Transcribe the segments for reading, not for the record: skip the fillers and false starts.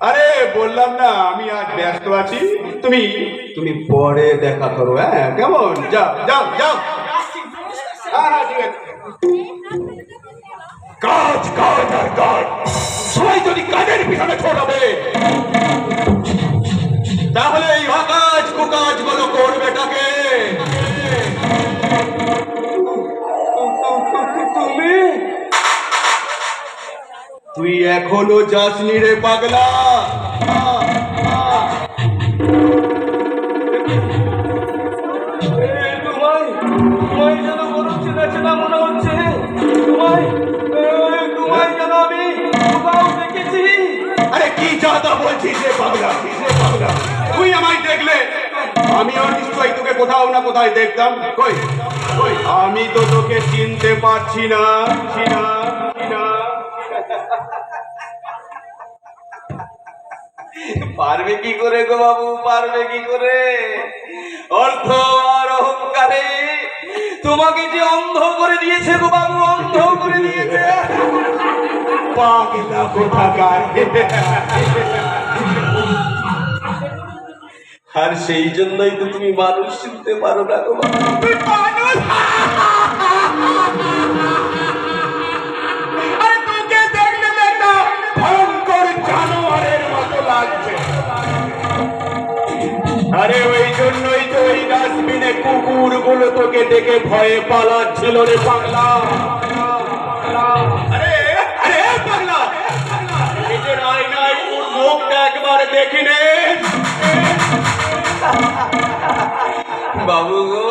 আরে বললাম না আমি আজ ব্যস্ত আছি, তুমি তুমি পরে দেখা করো। হ্যাঁ কেমন? যাও যাও যাও। হ্যাঁ ঠিক আছে। কাজ কাজ আর কাজ, সবাই যদি কাজের পিছনে ছড়াবে তাহলে এই অকাজ কুকাজ গুলো করবেটাকে? তুমি তুই এখনো যাসনি রে পাগলা? আরে কি যাতা বলছিস রে পাগলা? তুই আমায় দেখলে আমিও নিশ্চয়ই তোকে কোথাও না কোথায় দেখতাম। কই কই, আমি তো তোকে চিনতে পারছি না। পারবে কি করে গো বাবু, পারবে কি করে? অর্থ আর অহংকারে তোমাকে যে অন্ধ করে দিয়েছে গো বাবু, অন্ধ করে দিয়েছে। পাগলা কোথাকার। আর সেই জন্যই তো তুমি মানুষ চিনতে পারো না গো বাবু। আরে তোকে দেখলে দেখো ভয়ঙ্কর জানোয়ারের মতো লাগছে। আরে ওই জন্যই তো ওই ডাস্টবিনে কুকুর গুলো তোকে দেখে ভয়ে পালাচ্ছিল রে পাগলা। আরে আরে পাগলা, নিজের আয়নায় তোর মুখটা একবার দেখি নে। বাবু গো,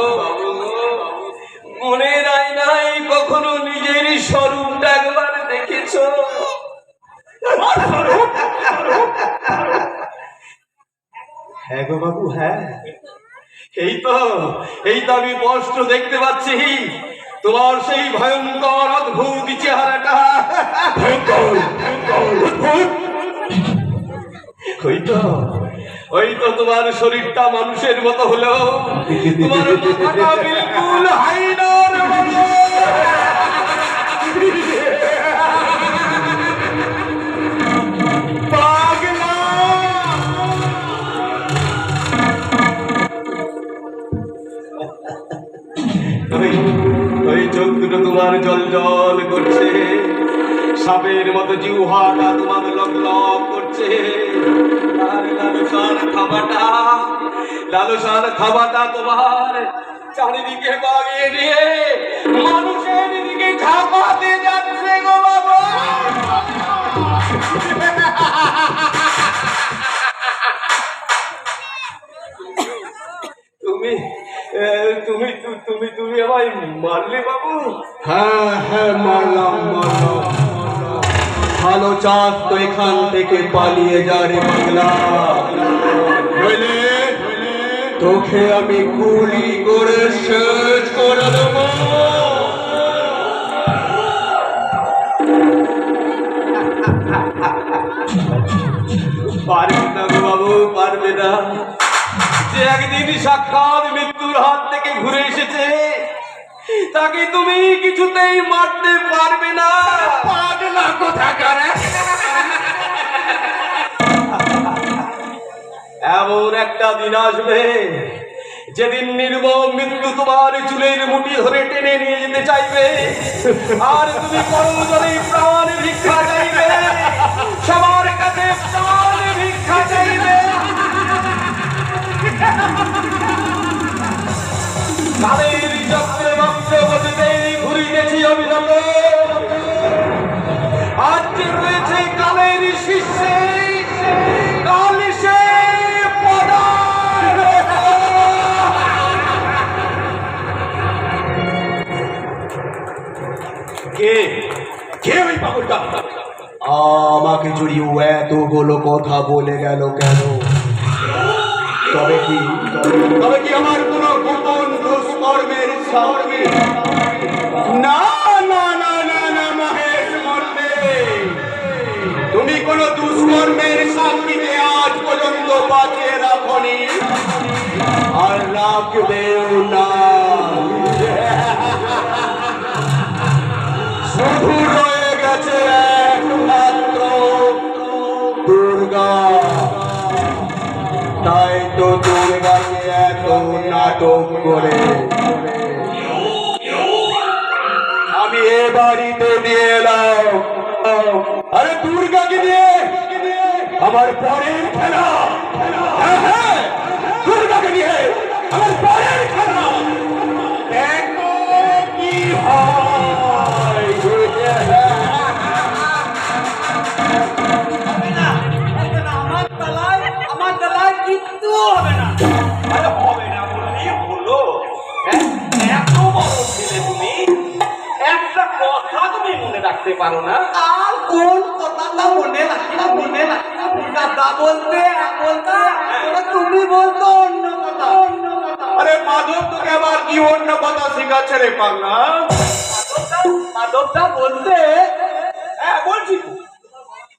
মনের আয়নায় কখনো নিজের স্বরূপটা একবার দেখেছো? হ্যাঁ গো বাবু, হ্যাঁ। এই তো আমি স্পষ্ট দেখতে পাচ্ছি তোমার সেই ভয়ঙ্কর অদ্ভুত চেহারাটা। ওই তো তোমার শরীরটা মানুষের মতো হলেও তোমার মাথাটা বিলকুল হাইনার মতো। ওই চোখ দুটো তোমার জল জল করছে, সাপের মতো জিহ্বাটা তোমার লক লক করছে। আর লালসার খাবাটা তোমার চারিদিকে বাগিয়ে দিয়ে মানুষের দিকে ঝাঁপাতে যাচ্ছে গো বাবা। তুমি তুমি তুমি তুমি আমায় মারলে বাবু? হ্যাঁ হ্যাঁ, মারলাম। ভালো চাস তো এখান থেকে পালিয়ে যা রে পাগলা, নইলে তোকে আমি গুলি করে শেষ করে দেব। পারবে না গো বাবু, পারবে না। যে একদিন সাক্ষাৎ মৃত্যুর হাত থেকে ঘুরে এসেছে তাকে তুমি কিছুতেই মারতে পারবে না। পাগলা কোথাকার। এমন একটা দিন আসবে যেদিন নির্মম মৃত্যু তোমার চুলের মুঠি ধরে টেনে নিয়ে যেতে চাইবে, আর তুমি করজনে প্রাণ ভিক্ষা চাইবে, সবার কাছে প্রাণ ভিক্ষা চাইবে। কালের চক্রে মাত্র বসতেই ঘুরিতেছি অবিরত, আজ যে রয়েছে কালের শীর্ষে কাল সে কে ওই পাগলটা আমাকে জড়িয়ে এতগুলো কথা বলে গেল কেন? তবে কি আমার কোনো গোপন দুষ্কর্মের সাক্ষী? না না না না না মহেশ মল্লে, তুমি কোনো দুষ্কর্মের সাক্ষীকে আজ পর্যন্ত বাঁচিয়ে রাখনি, আর রাখবেও না। শুধু রয়ে গেছে তো দুর্গাকে এত নাটক করে আমি এ বাড়িতে নিয়ে এলাম। আরে দুর্গাকে নিয়ে আমার পরের খেলা। হ্যাঁ, হ্যাঁ, দুর্গাকে নিয়ে আমার পরের খেলা। দেখো কি হয়। আমার তলায় কিচ্ছু হবে না। আরে হবে না বললেই হলো। হ্যাঁ, এত বড় ছেলে তুমি, একটা কথা তুমি মনে রাখতে পারো না? আর কোন কথাটা মনে রাখি দাদা বলতে তুমি বলতো অন্য কথা। আরে মাধব তোকে আবার কি অন্য কথা শেখাচ্ছে রে পাগলা? মাধবটা বলতে, হ্যাঁ বলছি তো।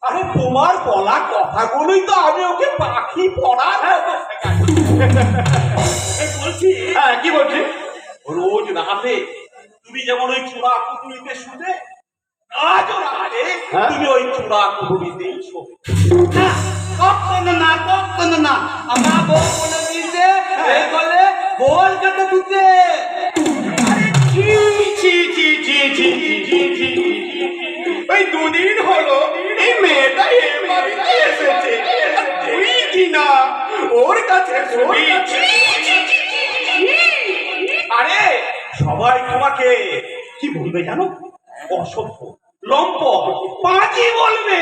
আরে তোমার বলা কথাগুলোই তো আমি ওকে পাখি পড়ার মতো শেখাচ্ছি। বলছি, হ্যাঁ, কি বলছিস? রোজ রাতে তুমি যেমন ওই চূড়া কুটুরিতে শুনে, আজও রাতে তুমি ওই চূড়া কুটুরিতেই শোবে। কখনো না আমার বউ বলে দিতে এই বলে বল কাটা দিতে। ওই দুদিন হলো এই মেয়েটা এ বাড়িতে এসেছে, তুই কিনা ওর কাছে শুনি। আরে সবাই তোমাকে কি বলবে জানো? অসভ্য, লম্পট, পাঁচি বলবে।